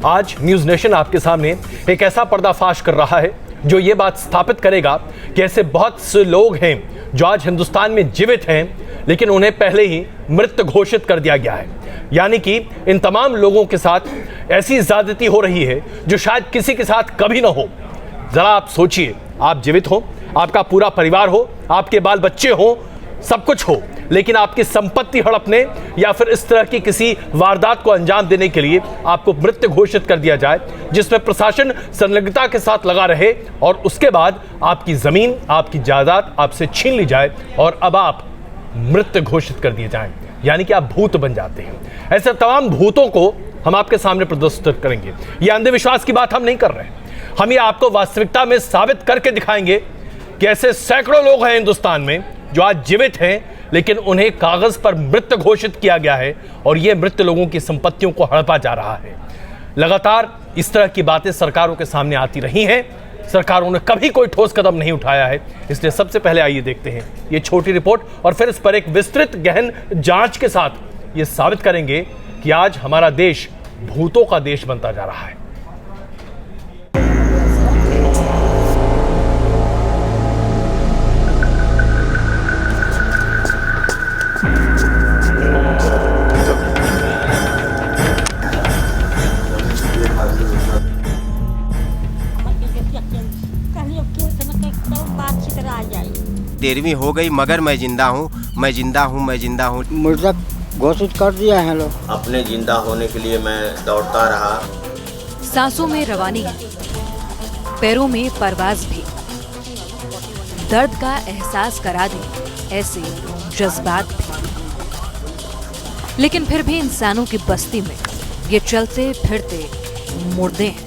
आज news nation आपके सामने एक ऐसा पर्दाफाश कर रहा है जो ये बात स्थापित करेगा कि ऐसे बहुत से लोग हैं जो आज हिंदुस्तान में जीवित हैं, लेकिन उन्हें पहले ही मृत घोषित कर दिया गया है। यानी कि इन तमाम लोगों के साथ ऐसी ज़्यादती हो रही है जो शायद किसी के साथ कभी ना हो। ज़रा आप सोचिए, आप जीवित हो, आपका पूरा परिवार हो, आपके बाल बच्चे हो, सब कुछ हो, लेकिन आपकी संपत्ति हड़पने या फिर इस तरह की किसी वारदात को अंजाम देने के लिए आपको मृत घोषित कर दिया जाए, जिसमें प्रशासन संलिप्तता के साथ लगा रहे और उसके बाद आपकी जमीन, आपकी जायदाद आपसे छीन ली जाए और अब आप मृत घोषित कर दिए जाएं, यानी कि आप भूत बन जाते हैं। ऐसे तमाम भूतों को हम आपके सामने प्रदर्शित करेंगे। ये अंधविश्वास की बात हम नहीं कर रहे हैं, हम ये आपको वास्तविकता में साबित करके दिखाएंगे कि ऐसे सैकड़ों लोग हैं हिंदुस्तान में जो आज जीवित हैं, लेकिन उन्हें कागज पर मृत घोषित किया गया है और ये मृत लोगों की संपत्तियों को हड़पा जा रहा है। लगातार इस तरह की बातें सरकारों के सामने आती रही हैं, सरकारों ने कभी कोई ठोस कदम नहीं उठाया है। इसलिए सबसे पहले आइए देखते हैं ये छोटी रिपोर्ट और फिर इस पर एक विस्तृत गहन जांच के साथ ये साबित करेंगे कि आज हमारा देश भूतों का देश बनता जा रहा है। तेरहवीं हो गई मगर मैं जिंदा हूँ, मैं जिंदा हूँ, मैं जिंदा हूँ। मुर्दा घोषित कर दिया है लोग। अपने जिंदा होने के लिए मैं दौड़ता रहा। सांसों में रवानी है, पैरों में परवाज भी, दर्द का एहसास करा दे ऐसे जज्बात भी। लेकिन फिर भी इंसानों की बस्ती में ये चलते फिरते मुर्दे हैं।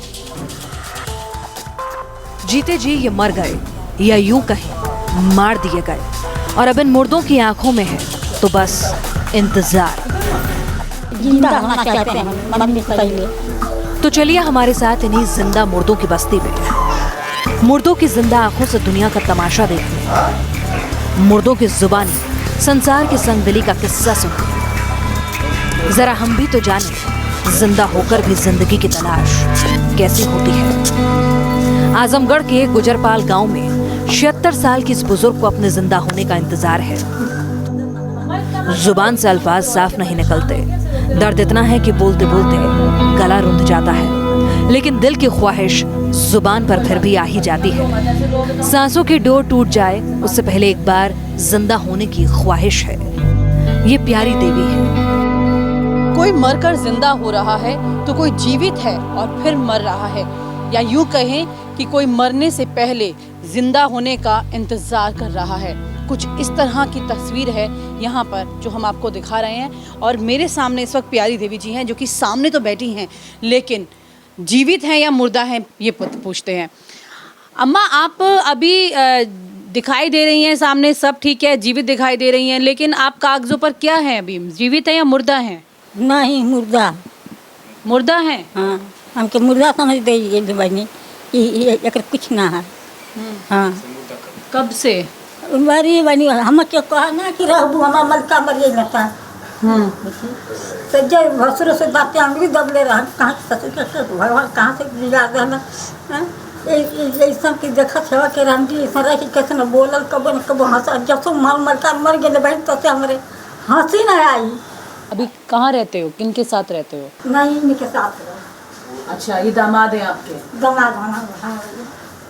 जीते जी ये मर गए या यूं कहें मार दिए गए और अब इन मुर्दों की आंखों में है तो बस इंतजार। जिंदा होना चाहते हैं मरने से पहले। तो चलिए हमारे साथ इन्हीं जिंदा मुर्दों की बस्ती में मुर्दों की जिंदा आंखों से दुनिया का तमाशा देखते, मुर्दों की जुबानी संसार की संगदिली का किस्सा सुनते। जरा हम भी तो जाने जिंदा होकर भी जिंदगी की तलाश कैसी होती है। आजमगढ़ के गुजरपाल गांव में 76 साल की इस बुजुर्ग को अपने जिंदा होने का इंतजार है। जुबान से अल्फाज साफ नहीं निकलते, दर्द इतना है कि बोलते बोलते गला रुंध जाता है, लेकिन दिल की ख्वाहिश जुबान पर फिर भी आ ही जाती है। सांसों की डोर टूट जाए उससे पहले एक बार जिंदा होने की ख्वाहिश है। ये प्यारी देवी है। कोई मरकर जिंदा हो रहा है तो कोई जीवित है और फिर मर रहा है, या यूं कहें कि कोई मरने से पहले जिंदा होने का इंतजार कर रहा है। कुछ इस तरह की तस्वीर है यहाँ पर जो हम आपको दिखा रहे हैं। और मेरे सामने इस वक्त प्यारी देवी जी हैं जो कि सामने तो बैठी हैं, लेकिन जीवित हैं या मुर्दा हैं ये पूछते हैं। अम्मा, आप अभी दिखाई दे रही हैं, सामने सब ठीक है, जीवित दिखाई दे रही हैं, लेकिन आप कागजों पर क्या हैं अभी, जीवित हैं या मुर्दा हैं? नहीं, मुर्दा। मुर्दा हैं? हाँ, हमके मुर्दा समझ दीजिए बनी कि कुछ ना है। हाँ। कब से? बारी बनी हम क्या कहा ना कि रहू हमारा मलका मरिए न था। तो जब भसुर से बातें अंगली दबले रहा, कहाँ से ससुर भगवान कहाँ से याद रहना ये सब की देखा सेवा के रामजी ऐसा रह कि कैसे न बोलल कबो न कबो हंसा। जब से मलका मर गए बहन तो से हमारे हंसी न आई। अभी कहाँ रहते हो, किन के साथ रहते हो? नहीं, इनके साथ रहो। अच्छा, ये दामाद है आपके? दामाद होना।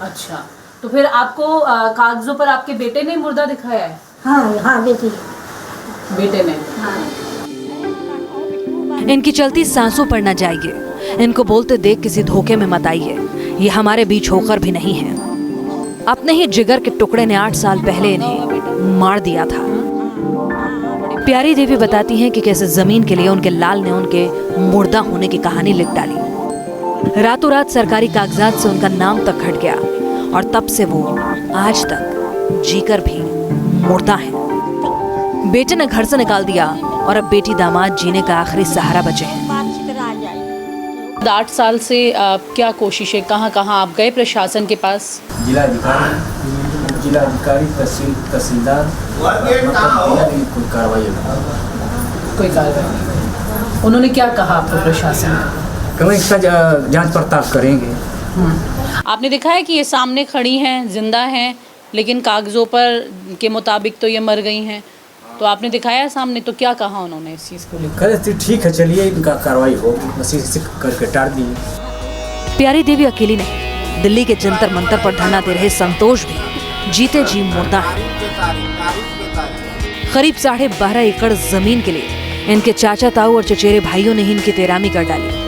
अच्छा, तो फिर आपको कागजों पर आपके बेटे ने मुर्दा दिखाया है? हाँ हाँ, बेटे ने। हाँ। इनकी चलती सांसों पर न जाइए, इनको बोलते देख किसी धोखे में मत आइए, ये हमारे बीच होकर भी नहीं है। अपने ही जिगर के टुकड़े ने 8 साल पहले इन्हें मार दिया था। प्यारी देवी बताती हैं कि कैसे जमीन के लिए उनके लाल ने उनके मुर्दा होने की कहानी लिख डाली। रातों रात सरकारी कागजात से उनका नाम तक हट गया और तब से वो आज तक जीकर भी मुर्दा है। बेटे ने घर से निकाल दिया और अब बेटी दामाद जीने का आखिरी सहारा बचे हैं। 8 साल से क्या कोशिश है, कहाँ कहाँ आप गए प्रशासन के पास? जिलाधिकारी तहसीलदार कोई कार्रवाई नहीं। उन्होंने क्या कहा आपको प्रशासन? क्योंकि इसका जांच पड़ताल करेंगे। आपने देखा है कि ये सामने खड़ी हैं, जिंदा हैं, लेकिन कागज़ों पर के मुताबिक तो ये मर गई हैं। तो आपने दिखाया सामने, तो क्या कहा उन्होंने इस चीज़ को? कहे ठीक है, चलिए इनका कार्रवाई होगी, बस इसे करके टाल दिए। प्यारी देवी अकेली नहीं, दिल्ली के जंतर मंतर पर धरना दे रहे संतोष भी जीते जी मुर्दा है। करीब 12.5 एकड़ जमीन के लिए इनके चाचा ताऊ और चचेरे भाइयों ने ही इनकी तेरामी कर डाली।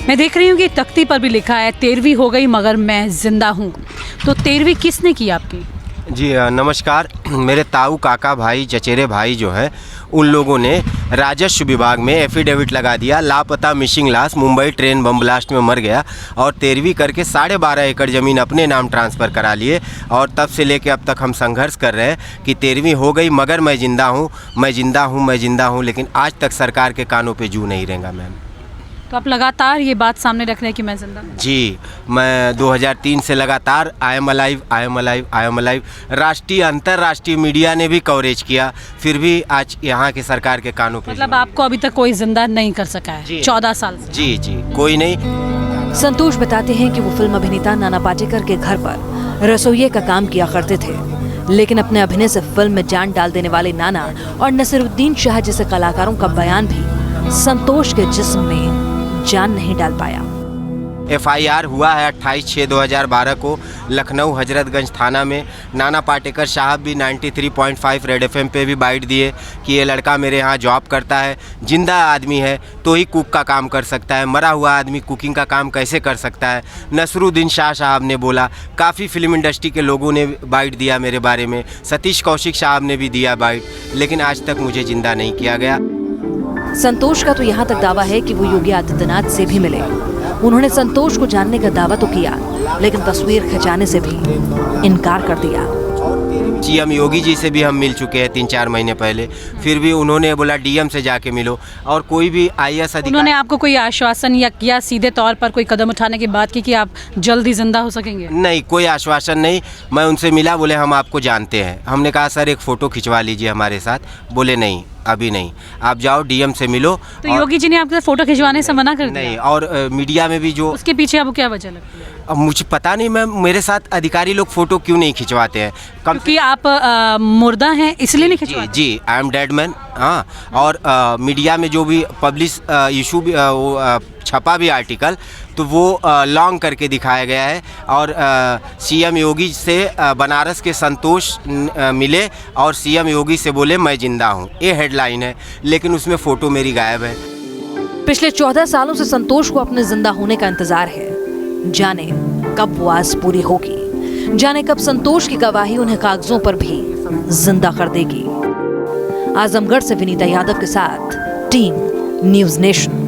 मैं देख रही हूँ कि तख्ती पर भी लिखा है 13वीं हो गई मगर मैं जिंदा हूँ। तो 13वीं किसने की आपकी? जी नमस्कार। मेरे ताऊ, काका, भाई, चचेरे भाई जो हैं उन लोगों ने राजस्व विभाग में एफिडेविट लगा दिया, लापता मिसिंग लाश, मुंबई ट्रेन बम ब्लास्ट में मर गया, और 13वीं करके 12.5 एकड़ ज़मीन अपने नाम ट्रांसफ़र करा लिए। और तब से लेके अब तक हम संघर्ष कर रहे हैं कि 13वीं हो गई मगर मैं ज़िंदा हूँ, मैं ज़िंदा हूँ, मैं ज़िंदा हूँ, लेकिन आज तक सरकार के कानों पे जू नहीं रहेगा मैम। तो आप लगातार ये बात सामने रख रहे हैं कि मैं जिंदा हूँ? जी, मैं 2003 से लगातार I am alive, I am alive, I am alive, राष्ट्रीय अंतर्राष्ट्रीय मीडिया ने भी कवरेज किया, फिर भी आज यहाँ के सरकार के कानों पे मतलब आपको अभी तक कोई जिंदा नहीं कर सका है 14 साल से? जी जी, कोई नहीं। संतोष बताते हैं कि वो फिल्म अभिनेता नाना पाटेकर के घर पर रसोइये का काम किया करते थे, लेकिन अपने अभिनय से फिल्म में जान डाल देने वाले नाना और नसीरुद्दीन शाह जैसे कलाकारों का बयान भी संतोष के जिस्म में जान नहीं डाल पाया। FIR हुआ है 28/6/2012 को लखनऊ हजरतगंज थाना में। नाना पाटेकर साहब भी 93.5 रेड FM पे भी बाइट दिए कि ये लड़का मेरे यहाँ जॉब करता है, जिंदा आदमी है तो ही कुक का काम कर सकता है, मरा हुआ आदमी कुकिंग का काम कैसे कर सकता है। नसरुद्दीन शाह साहब ने बोला, काफ़ी फिल्म इंडस्ट्री के लोगों ने बाइट दिया मेरे बारे में, सतीश कौशिक साहब ने भी दिया बाइट, लेकिन आज तक मुझे जिंदा नहीं किया गया। संतोष का तो यहाँ तक दावा है कि वो योगी आदित्यनाथ से भी मिले। उन्होंने संतोष को जानने का दावा तो किया, लेकिन तस्वीर खिंचाने से भी इनकार कर दिया। CM योगी जी से भी हम मिल चुके हैं 3-4 महीने पहले, फिर भी उन्होंने बोला DM से जाके मिलो, और कोई भी IAS अधिकारी। उन्होंने आपको कोई आश्वासन या सीधे तौर पर कोई कदम उठाने की बात की कि आप जल्दी जिंदा हो सकेंगे? नहीं, कोई आश्वासन नहीं। मैं उनसे मिला, बोले हम आपको जानते हैं। हमने कहा सर एक फ़ोटो खिंचवा लीजिए हमारे साथ, बोले नहीं अभी नहीं, आप जाओ DM से मिलो। तो योगी जी ने आपके फोटो खिंचवाने से मना कर दिया? नहीं, और मीडिया में भी जो उसके पीछे आपको क्या वजह लगती है? अब मुझे पता नहीं मैम, मेरे साथ अधिकारी लोग फ़ोटो क्यों नहीं खिंचवाते हैं? क्योंकि आप मुर्दा हैं इसलिए नहीं खिंचवाते? जी, आई एम डेड मैन। हाँ, और मीडिया में जो भी पब्लिश इशू छपा भी आर्टिकल, तो वो लॉन्ग करके दिखाया गया है। और CM योगी से बनारस के संतोष मिले और CM योगी से बोले मैं ज़िंदा हूँ, ये हेडलाइन है, लेकिन उसमें फ़ोटो मेरी गायब है। पिछले 14 सालों से संतोष को अपने जिंदा होने का इंतजार है। जाने कब वो आस पूरी होगी, जाने कब संतोष की गवाही उन्हें कागजों पर भी जिंदा कर देगी। आजमगढ़ से विनीता यादव के साथ टीम न्यूज़ नेशन।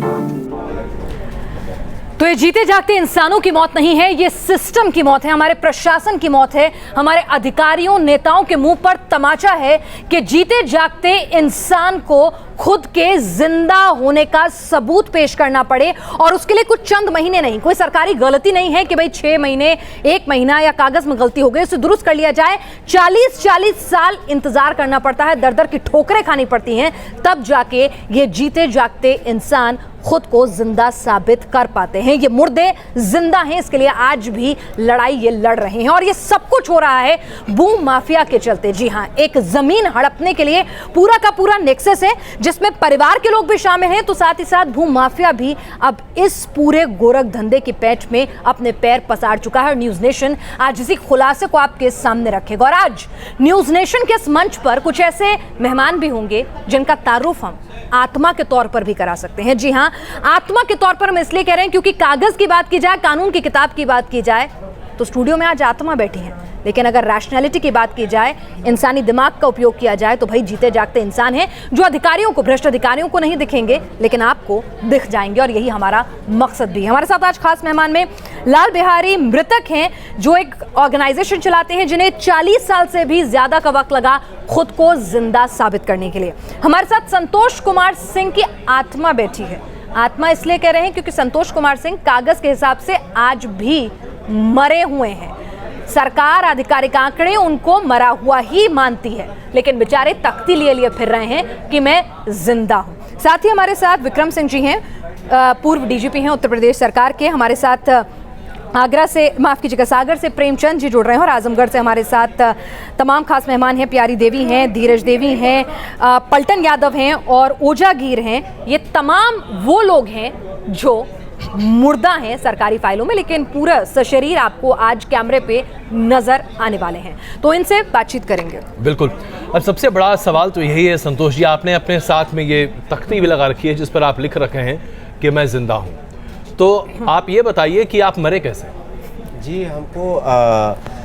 तो ये जीते जागते इंसानों की मौत नहीं है, ये सिस्टम की मौत है, हमारे प्रशासन की मौत है, हमारे अधिकारियों नेताओं के मुंह पर तमाचा है कि जीते जागते इंसान को खुद के जिंदा होने का सबूत पेश करना पड़े, और उसके लिए कुछ चंद महीने नहीं, कोई सरकारी गलती नहीं है कि भाई 6 महीने, 1 महीना या कागज में गलती हो गई उसे दुरुस्त कर लिया जाए। 40 साल इंतजार करना पड़ता है, दर दर की ठोकरें खानी पड़ती हैं, तब जाके ये जीते जागते इंसान खुद को जिंदा साबित कर पाते हैं। ये मुर्दे जिंदा हैं, इसके लिए आज भी लड़ाई ये लड़ रहे हैं, और ये सब कुछ हो रहा है भू माफिया के चलते। जी हां, एक जमीन हड़पने के लिए पूरा का पूरा नेक्सस है, जिसमें परिवार के लोग भी शामिल हैं, तो साथ ही साथ भू माफिया भी अब इस पूरे गोरख धंधे की पैठ में अपने पैर पसार चुका है। न्यूज़ नेशन आज इसी खुलासे को आपके सामने रखेगा, और आज न्यूज़ नेशन के इस मंच पर कुछ ऐसे मेहमान भी होंगे जिनका तारुफ हम आत्मा के तौर पर भी करा सकते हैं। जी हां, आत्मा के तौर पर हम इसलिए कह रहे हैं क्योंकि कागज की बात की जाए, कानून की किताब की बात की जाए, तो स्टूडियो में आज आत्मा बैठी है, लेकिन अगर रैशनैलिटी की बात की जाए, इंसानी दिमाग का उपयोग किया जाए, तो भाई जीते जागते इंसान हैं जो अधिकारियों को, भ्रष्ट अधिकारियों को नहीं दिखेंगे, लेकिन आपको दिख जाएंगे, और यही हमारा मकसद भी है। हमारे साथ आज खास मेहमान में लाल बिहारी मृतक हैं, जो एक ऑर्गेनाइजेशन चलाते हैं जिन्हें 40 साल से भी ज्यादा का वक्त लगा खुद को जिंदा साबित करने के लिए। हमारे साथ संतोष कुमार सिंह की आत्मा बैठी है। आत्मा इसलिए कह रहे हैं क्योंकि संतोष कुमार सिंह कागज के हिसाब से आज भी मरे हुए हैं। सरकार, आधिकारिक आंकड़े उनको मरा हुआ ही मानती है, लेकिन बेचारे तख्ती लिए फिर रहे हैं कि मैं जिंदा हूं। साथ ही हमारे साथ विक्रम सिंह जी हैं, पूर्व डीजीपी हैं उत्तर प्रदेश सरकार के। हमारे साथ आगरा से, माफ़ कीजिएगा, सागर से प्रेमचंद जी जुड़ रहे हैं और आजमगढ़ से हमारे साथ तमाम खास मेहमान हैं। प्यारी देवी हैं, धीरज देवी हैं, पलटन यादव हैं और ओजागीर हैं। ये तमाम वो लोग हैं जो मुर्दा हैं सरकारी फाइलों में, लेकिन पूरा सशरीर आपको आज कैमरे पे नजर आने वाले हैं, तो इनसे बातचीत करेंगे। बिल्कुल। अब सबसे बड़ा सवाल तो यही है संतोष जी, आपने अपने साथ में ये तख्ती भी लगा रखी है जिस पर आप लिख रखे हैं कि मैं जिंदा हूँ, तो आप ये बताइए कि आप मरे कैसे? जी, हमको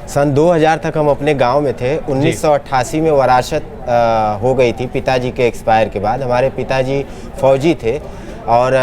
सन 2000 तक हम अपने गांव में थे। 1988 में वरासत हो गई थी पिताजी के एक्सपायर के बाद। हमारे पिताजी फौजी थे और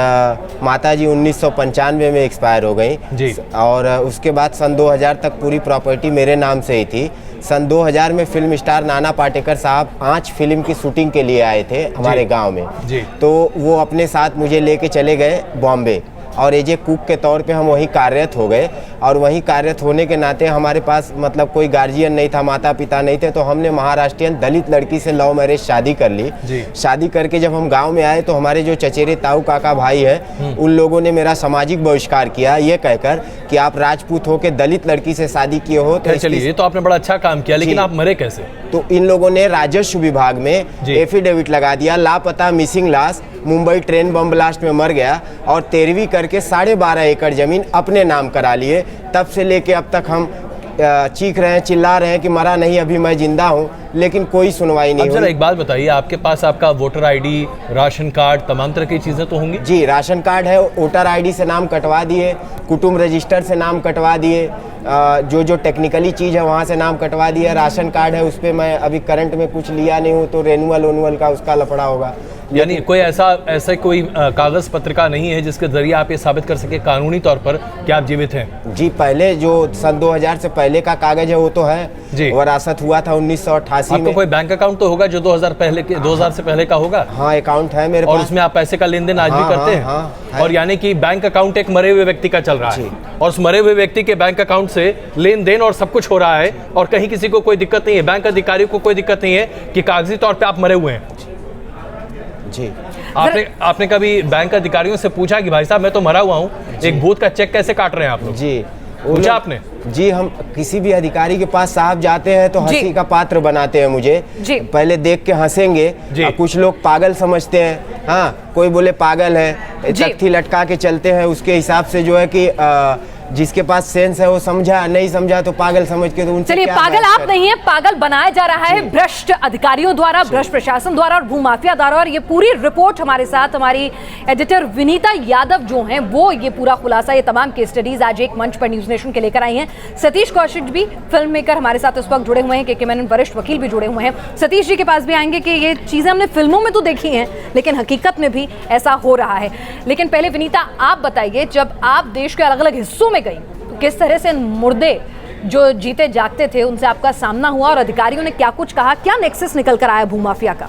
माताजी 1995 में एक्सपायर हो गई जी। और उसके बाद सन 2000 तक पूरी प्रॉपर्टी मेरे नाम से ही थी। सन 2000 में फिल्म स्टार नाना पाटेकर साहब 5 फिल्म की शूटिंग के लिए आए थे हमारे गांव में जी। तो वो अपने साथ मुझे लेके चले गए बॉम्बे और एज ए कुक के तौर पे हम वहीं कार्यरत हो गए। और वहीं कार्यरत होने के नाते हमारे पास मतलब कोई गार्जियन नहीं था, माता पिता नहीं थे, तो हमने महाराष्ट्रियन दलित लड़की से लव मैरिज शादी कर ली जी। शादी करके जब हम गांव में आए तो हमारे जो चचेरे ताऊ काका भाई हैं उन लोगों ने मेरा सामाजिक बहिष्कार किया, ये कहकर कि आप राजपूत होकर दलित लड़की से शादी किए हो। तो चलिए, ये तो आपने बड़ा अच्छा काम किया, लेकिन आप मरे कैसे? तो इन लोगों ने राजस्व विभाग में एफिडेविट लगा दिया, लापता मिसिंग लाश, मुंबई ट्रेन बम ब्लास्ट में मर गया, और 13वीं करके 12.5 एकड़ जमीन अपने नाम करा लिए। तब से लेके अब तक हम चीख रहे हैं, चिल्ला रहे हैं कि मरा नहीं, अभी मैं जिंदा हूं, लेकिन कोई सुनवाई नहीं हुई। जरा एक बात बताइए, आपके पास आपका वोटर आईडी, राशन कार्ड, तमाम तरह की चीजें तो होंगी? जी, राशन कार्ड है, वोटर आईडी से नाम कटवा दिए, कुटुंब रजिस्टर से नाम कटवा दिए, जो टेक्निकली चीज़ है वहाँ से नाम कटवा दिया। राशन कार्ड है, उस पर मैं अभी करंट में कुछ लिया नहीं हूँ, तो रेनुअल का उसका लफड़ा होगा। यानी कोई ऐसा कोई कागज पत्रिका नहीं है जिसके जरिए आप ये साबित कर सके कानूनी तौर पर कि आप जीवित हैं? जी, पहले जो सन 2000 से पहले का कागज है वो तो है जी। वरासत हुआ था 1988 में। कोई बैंक अकाउंट तो होगा जो 2000 से पहले का होगा? हाँ, अकाउंट है मेरे पास। और उसमें आप पैसे का लेन देन आज भी करते हैं? हाँ, और यानी कि बैंक अकाउंट एक मरे हुए व्यक्ति का चल रहा है और उस मरे हुए व्यक्ति के बैंक अकाउंट से लेन देन और सब कुछ हो रहा है और कहीं किसी को कोई दिक्कत नहीं है, बैंक अधिकारी को कोई दिक्कत नहीं है कि कागजी तौर पे आप मरे हुए हैं? जी। आपने कभी बैंक अधिकारियों से पूछा कि भाई साहब मैं तो मरा हुआ हूँ, एक भूत का चेक कैसे काट रहे हैं आप लोग? जी, पूछा आपने? जी, हम किसी भी अधिकारी के पास साहब जाते हैं तो हंसी का पात्र बनाते हैं मुझे। पहले देख के हंसेंगे, कुछ लोग पागल समझते हैं, हाँ, कोई बोले पागल है, तख्ती लटका के चलते हैं, उसके हिसाब से जो है कि जिसके पास सेंस है वो समझा, नहीं समझा तो पागल समझ के, तो उनसे चलिए, पागल आप नहीं है, पागल बनाया जा रहा है भ्रष्ट अधिकारियों द्वारा, भ्रष्ट प्रशासन द्वारा और भूमाफिया द्वारा। और ये पूरी रिपोर्ट हमारे साथ हमारी एडिटर विनीता यादव जो हैं वो ये पूरा खुलासा, ये तमाम केस स्टडीज आज एक मंच पर न्यूज नेशन के लेकर आई हैं। सतीश कौशिक भी फिल्म मेकर हमारे साथ इस वक्त जुड़े हुए हैं, के मेनन वरिष्ठ वकील भी जुड़े हुए हैं। सतीश जी के पास भी आएंगे कि ये चीजें हमने फिल्मों में तो देखी हैं लेकिन हकीकत में भी ऐसा हो रहा है। लेकिन पहले विनीता आप बताइए, जब आप देश के अलग अलग हिस्सों में गई तो किस तरह से मुर्दे जो जीते जागते थे उनसे आपका सामना हुआ और अधिकारियों ने क्या कुछ कहा, क्या नेक्सस निकल कर आया भूमाफिया का?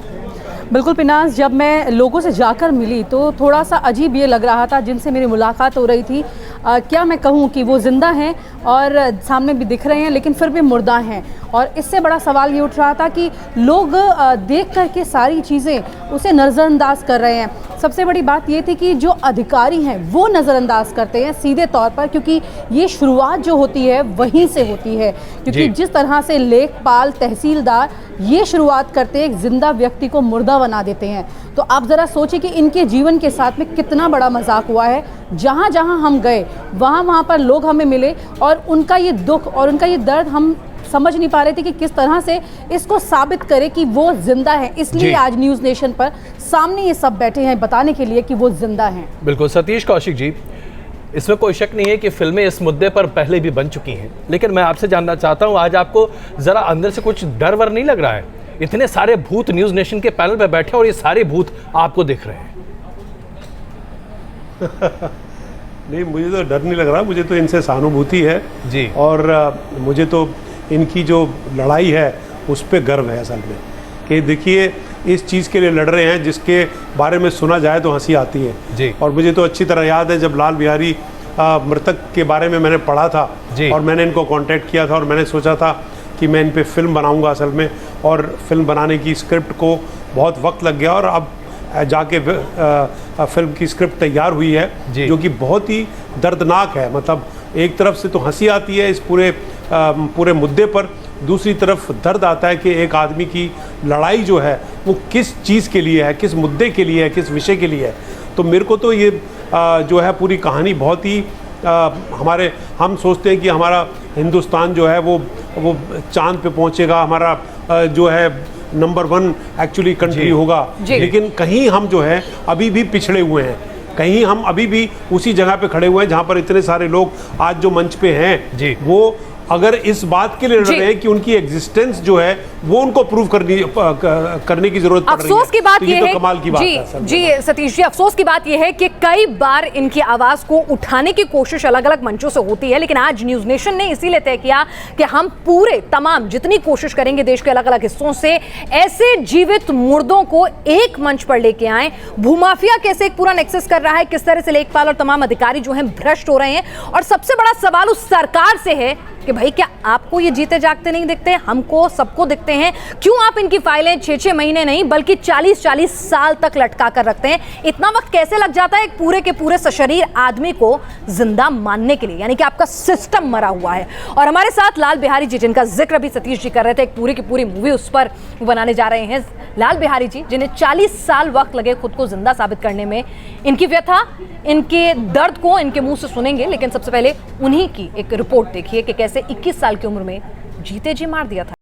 बिल्कुल पिनाज, जब मैं लोगों से जाकर मिली तो थोड़ा सा अजीब ये लग रहा था जिनसे मेरी मुलाकात हो रही थी। क्या मैं कहूँ कि वो ज़िंदा हैं और सामने भी दिख रहे हैं लेकिन फिर भी मुर्दा हैं। और इससे बड़ा सवाल ये उठ रहा था कि लोग देख करके सारी चीज़ें उसे नज़रअंदाज कर रहे हैं। सबसे बड़ी बात ये थी कि जो अधिकारी हैं वो नज़रअंदाज करते हैं सीधे तौर पर, क्योंकि ये शुरुआत जो होती है वहीं से होती है। क्योंकि जिस तरह से लेखपाल, तहसीलदार ये शुरुआत करते एक जिंदा व्यक्ति को मुर्दा बना देते हैं, तो आप ज़रा सोचिए कि इनके जीवन के साथ में कितना बड़ा मजाक हुआ है। जहाँ जहाँ हम गए वहाँ पर लोग हमें मिले और उनका ये दुख और उनका ये दर्द हम समझ नहीं पा रहे थे कि किस तरह से इसको साबित करें कि वो जिंदा है। इसलिए आज न्यूज़ नेशन पर सामने ये सब बैठे हैं बताने के लिए कि वो जिंदा हैं। बिल्कुल सतीश कौशिक जी, इसमें कोई शक नहीं है कि फिल्में इस मुद्दे पर पहले भी बन चुकी हैं, लेकिन मैं आपसे जानना चाहता हूं, आज आपको जरा अंदर से कुछ डर वर नहीं लग रहा है? इतने सारे भूत न्यूज़ नेशन के पैनल पर बैठे और ये सारे भूत आपको दिख रहे हैं। नहीं, मुझे तो डर नहीं लग रहा, मुझे तो इनसे सहानुभूति है जी। और मुझे तो इनकी जो लड़ाई है उस पर गर्व है असल में, कि देखिए इस चीज़ के लिए लड़ रहे हैं जिसके बारे में सुना जाए तो हंसी आती है जी। और मुझे तो अच्छी तरह याद है जब लाल बिहारी मृतक के बारे में मैंने पढ़ा था और मैंने इनको कांटेक्ट किया था और मैंने सोचा था कि मैं इन पे फिल्म बनाऊंगा असल में, और फिल्म बनाने की स्क्रिप्ट को बहुत वक्त लग गया और अब जाके फिल्म की स्क्रिप्ट तैयार हुई है, जो कि बहुत ही दर्दनाक है। मतलब एक तरफ से तो हंसी आती है इस पूरे मुद्दे पर, दूसरी तरफ दर्द आता है कि एक आदमी की लड़ाई जो है वो किस चीज़ के लिए है, किस मुद्दे के लिए है, किस विषय के लिए है। तो मेरे को तो ये जो है पूरी कहानी बहुत ही हम सोचते हैं कि हमारा हिंदुस्तान जो है वो चांद पे पहुंचेगा, हमारा जो है नंबर 1 एक्चुअली कंट्री होगा, लेकिन कहीं हम जो है अभी भी पिछड़े हुए हैं, कहीं हम अभी भी उसी जगह पे खड़े हुए हैं जहां पर इतने सारे लोग आज जो मंच पे हैं वो अगर इस बात के लिए लड़ रहे हैं कि उनकी एग्जिस्टेंस जो है वो उनको प्रूव करने की जरूरत पड़ रही है। अफसोस की बात तो ये तो है कमाल की बात है जी सतीश जी, अफसोस की बात यह है कि कई बार इनकी आवाज को उठाने की कोशिश अलग अलग मंचों से होती है, लेकिन आज न्यूज नेशन ने इसीलिए तय किया कि हम पूरे तमाम जितनी कोशिश करेंगे देश के अलग अलग हिस्सों से ऐसे जीवित मुर्दों को एक मंच पर लेके आए। भूमाफिया कैसे एक पूरा नेक्सस कर रहा है, किस तरह से लेखपाल और तमाम अधिकारी जो हैं भ्रष्ट हो रहे हैं, और सबसे बड़ा सवाल उस सरकार से है कि भाई क्या आपको ये जीते जागते नहीं दिखते? हमको सबको दिखते हैं। क्यों आप इनकी फाइलें 6-6 महीने नहीं बल्कि 40-40 साल तक लटका कर रखते हैं? इतना वक्त कैसे लग जाता है एक पूरे के पूरे सशरीर आदमी को जिंदा मानने के लिए? यानी कि आपका सिस्टम मरा हुआ है। और हमारे साथ लाल बिहारी जी, जिनका जिक्र अभी सतीश जी कर रहे थे, एक पूरी की पूरी मूवी उस पर बनाने जा रहे हैं। लाल बिहारी जी, जिन्हें 40 साल वक्त लगे खुद को जिंदा साबित करने में, इनकी व्यथा, इनके दर्द को इनके मुंह से सुनेंगे, लेकिन सबसे पहले उन्हीं की एक रिपोर्ट देखिए कि कैसे 21 साल की उम्र में जीते जी मार दिया था।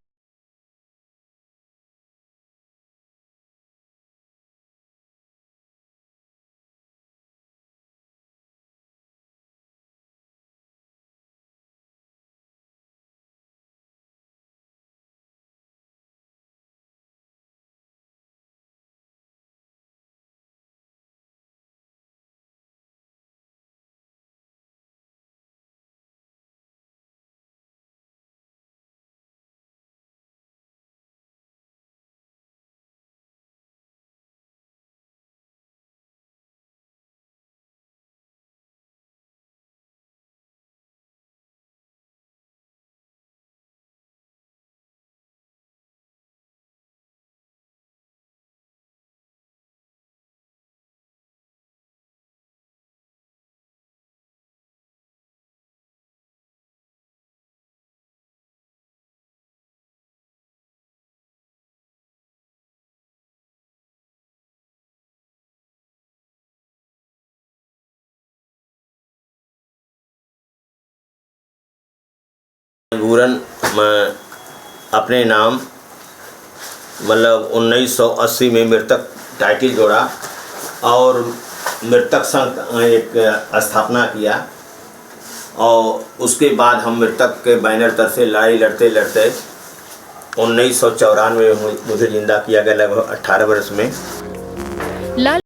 मजबूरन मैं अपने नाम मतलब 1980 में मृतक टाइटल जोड़ा और मृतक संघ एक स्थापना किया, और उसके बाद हम मृतक के बैनर तर से लड़ाई लड़ते लड़ते 1994 में मुझे जिंदा किया गया लगभग 18 वर्ष में। लाल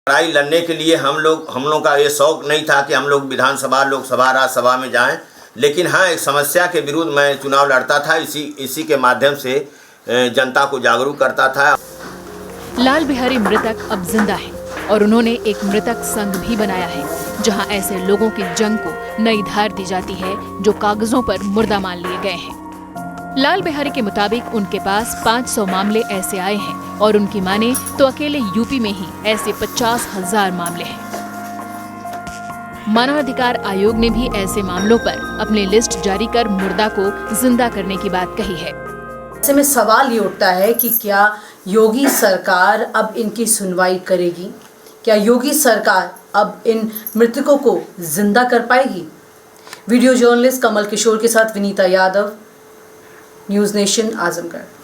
लड़ाई लड़ने के लिए हम लोग का ये शौक नहीं था कि हम लोग विधानसभा, लोकसभा, राज्यसभा में जाएं, लेकिन हाँ एक समस्या के विरुद्ध मैं चुनाव लड़ता था। इसी के माध्यम से जनता को जागरूक करता था। लाल बिहारी मृतक अब जिंदा है और उन्होंने एक मृतक संघ भी बनाया है, जहां ऐसे लोगों की जंग को नई धार दी जाती है जो कागजों पर मुर्दा मान लिए गए हैं। लाल बिहारी के मुताबिक उनके पास 500 मामले ऐसे आए हैं और उनकी माने तो अकेले यूपी में ही ऐसे 50,000 मामले हैं। मानवाधिकार आयोग ने भी ऐसे मामलों पर अपनी लिस्ट जारी कर मुर्दा को जिंदा करने की बात कही है। ऐसे में सवाल ये उठता है कि क्या योगी सरकार अब इनकी सुनवाई करेगी? क्या योगी सरकार अब इन मृतकों को जिंदा कर पाएगी? वीडियो जर्नलिस्ट कमल किशोर के साथ विनीता यादव, न्यूज नेशन, आजमगढ़।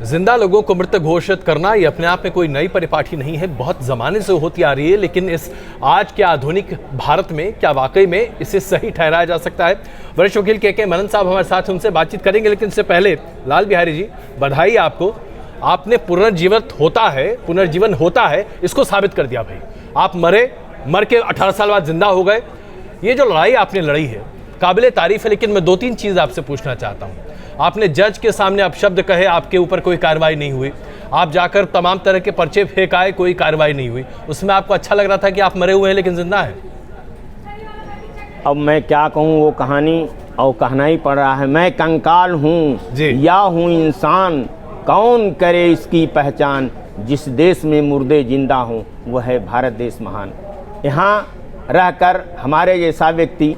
जिंदा लोगों को मृत घोषित करना ये अपने आप में कोई नई परिपाटी नहीं है, बहुत ज़माने से होती आ रही है, लेकिन इस आज के आधुनिक भारत में क्या वाकई में इसे सही ठहराया जा सकता है? वरिष्ठ वकील के मनन साहब हमारे साथ, उनसे बातचीत करेंगे, लेकिन इससे पहले लाल बिहारी जी, बधाई आपको। आपने पुनर्जीवन होता है इसको साबित कर दिया भाई। आप मर के 18 साल बाद जिंदा हो गए। ये जो लड़ाई आपने लड़ी है काबिले तारीफ है, लेकिन मैं 2-3 चीज़ आपसे पूछना चाहता हूँ। आपने जज के सामने अपशब्द कहे, आपके ऊपर कोई कार्रवाई नहीं हुई। आप जाकर तमाम तरह के पर्चे फेंकाए, कोई कार्रवाई नहीं हुई। उसमें आपको अच्छा लग रहा था कि आप मरे हुए हैं लेकिन जिंदा हैं। अब मैं क्या कहूँ, वो कहानी और कहना ही पड़ रहा है। मैं कंकाल हूँ या हूँ इंसान, कौन करे इसकी पहचान। जिस देश में मुर्दे जिंदा हों वह है भारत देश महान। यहाँ रहकर हमारे जैसा व्यक्ति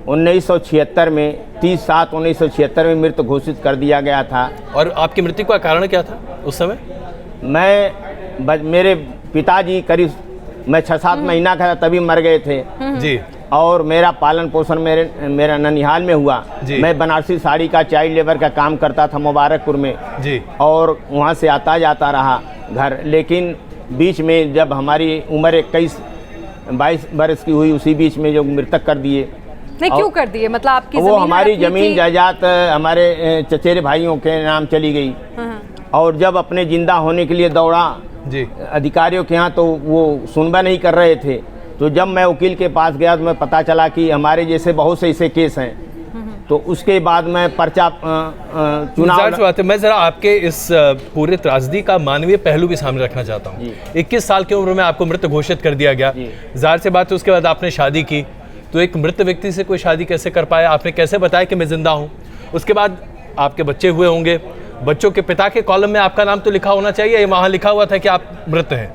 1976 में 30/7/1976 में मृत घोषित कर दिया गया था। और आपकी मृत्यु का कारण क्या था उस समय? मेरे पिताजी करीब मैं 6-7 महीना का था तभी मर गए थे जी। और मेरा पालन पोषण मेरा ननिहाल में हुआ। मैं बनारसी साड़ी का चाइल्ड लेबर का काम करता था मुबारकपुर में जी, और वहाँ से आता जाता रहा घर। लेकिन बीच में जब हमारी उम्र 21-22 वर्ष की हुई, उसी बीच में जो मृतक कर दिए। नहीं, क्यों कर दिए? मतलब आपकी वो हमारी जमीन जायदाद हमारे चचेरे भाइयों के नाम चली गई। और जब अपने जिंदा होने के लिए दौड़ा जी अधिकारियों के यहाँ, तो वो सुनवाई नहीं कर रहे थे। तो जब मैं वकील के पास गया तो मैं पता चला कि हमारे जैसे बहुत से ऐसे केस हैं। तो उसके बाद मैं पर्चा चुनाव। बात है, मैं ज़रा आपके इस पूरे त्रासदी का मानवीय पहलू भी सामने रखना चाहता हूँ। 21 साल की उम्र में आपको मृत घोषित कर दिया गया। जाहिर सी बात है उसके बाद आपने शादी की। तो एक मृत व्यक्ति से कोई शादी कैसे कर पाया? आपने कैसे बताया कि मैं जिंदा हूँ? उसके बाद आपके बच्चे हुए होंगे। बच्चों के पिता के कॉलम में आपका नाम तो लिखा होना चाहिए, वहाँ लिखा हुआ था कि आप मृत हैं।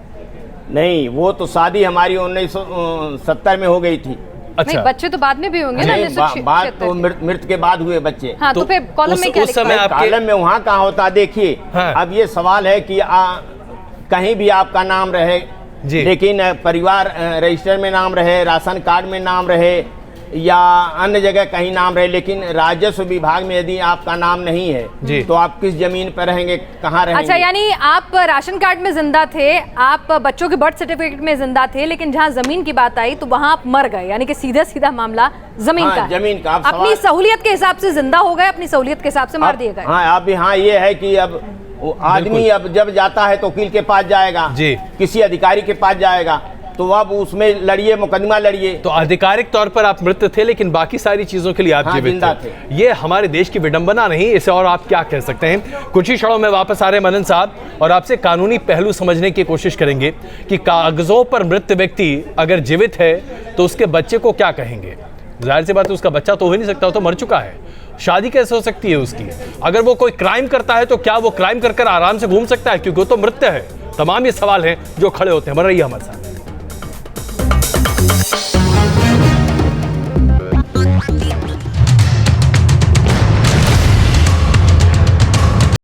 नहीं, वो तो शादी हमारी 1970 में हो गई थी। अच्छा, नहीं, बच्चे तो बाद में भी होंगे ना? बात तो मृत के बाद हुए बच्चे। हाँ, तो फिर कॉलम में क्या लिखा है? कॉलम में वहाँ कहाँ होता? देखिए, अब ये सवाल है कि कहीं भी आपका नाम रहे, लेकिन परिवार रजिस्टर में नाम रहे, राशन कार्ड में नाम रहे या अन्य जगह कहीं नाम रहे, लेकिन राजस्व विभाग में यदि आपका नाम नहीं है तो आप किस जमीन पर रहेंगे, कहाँ रहेंगे? अच्छा, यानी आप राशन कार्ड में जिंदा थे, आप बच्चों के बर्थ सर्टिफिकेट में जिंदा थे, लेकिन जहाँ जमीन की बात आई तो वहाँ आप मर गए। यानी कि सीधा मामला जमीन का। जमीन का अपनी सहूलियत के हिसाब से जिंदा हो गए, अपनी सहूलियत के हिसाब से मार दिए गए। हाँ, अब यहाँ ये है कि अब आदमी अब जब जाता है तो वकील के पास जाएगा, किसी अधिकारी के पास जाएगा, तो अब उसमें लड़िए, मुकदमा लड़िए। तो आधिकारिक तौर पर आप मृत थे, लेकिन बाकी सारी चीजों के लिए आप जीवित थे। ये हमारे देश की विडंबना नहीं, इसे और आप क्या कह सकते हैं? कुछ ही क्षणों में वापस आ रहे मनन साहब और आपसे कानूनी पहलू समझने की कोशिश करेंगे कि कागजों पर मृत व्यक्ति अगर जीवित है तो उसके बच्चे को क्या कहेंगे। जाहिर सी बात है उसका बच्चा तो हो ही नहीं सकता, वो तो मर चुका है। शादी कैसे हो सकती है उसकी? अगर वो कोई क्राइम करता है तो क्या वो क्राइम कर आराम से घूम सकता है? क्योंकि वो तो मृत है। तमाम ये सवाल हैं जो खड़े होते हैं। बन रही है हमारे साथ।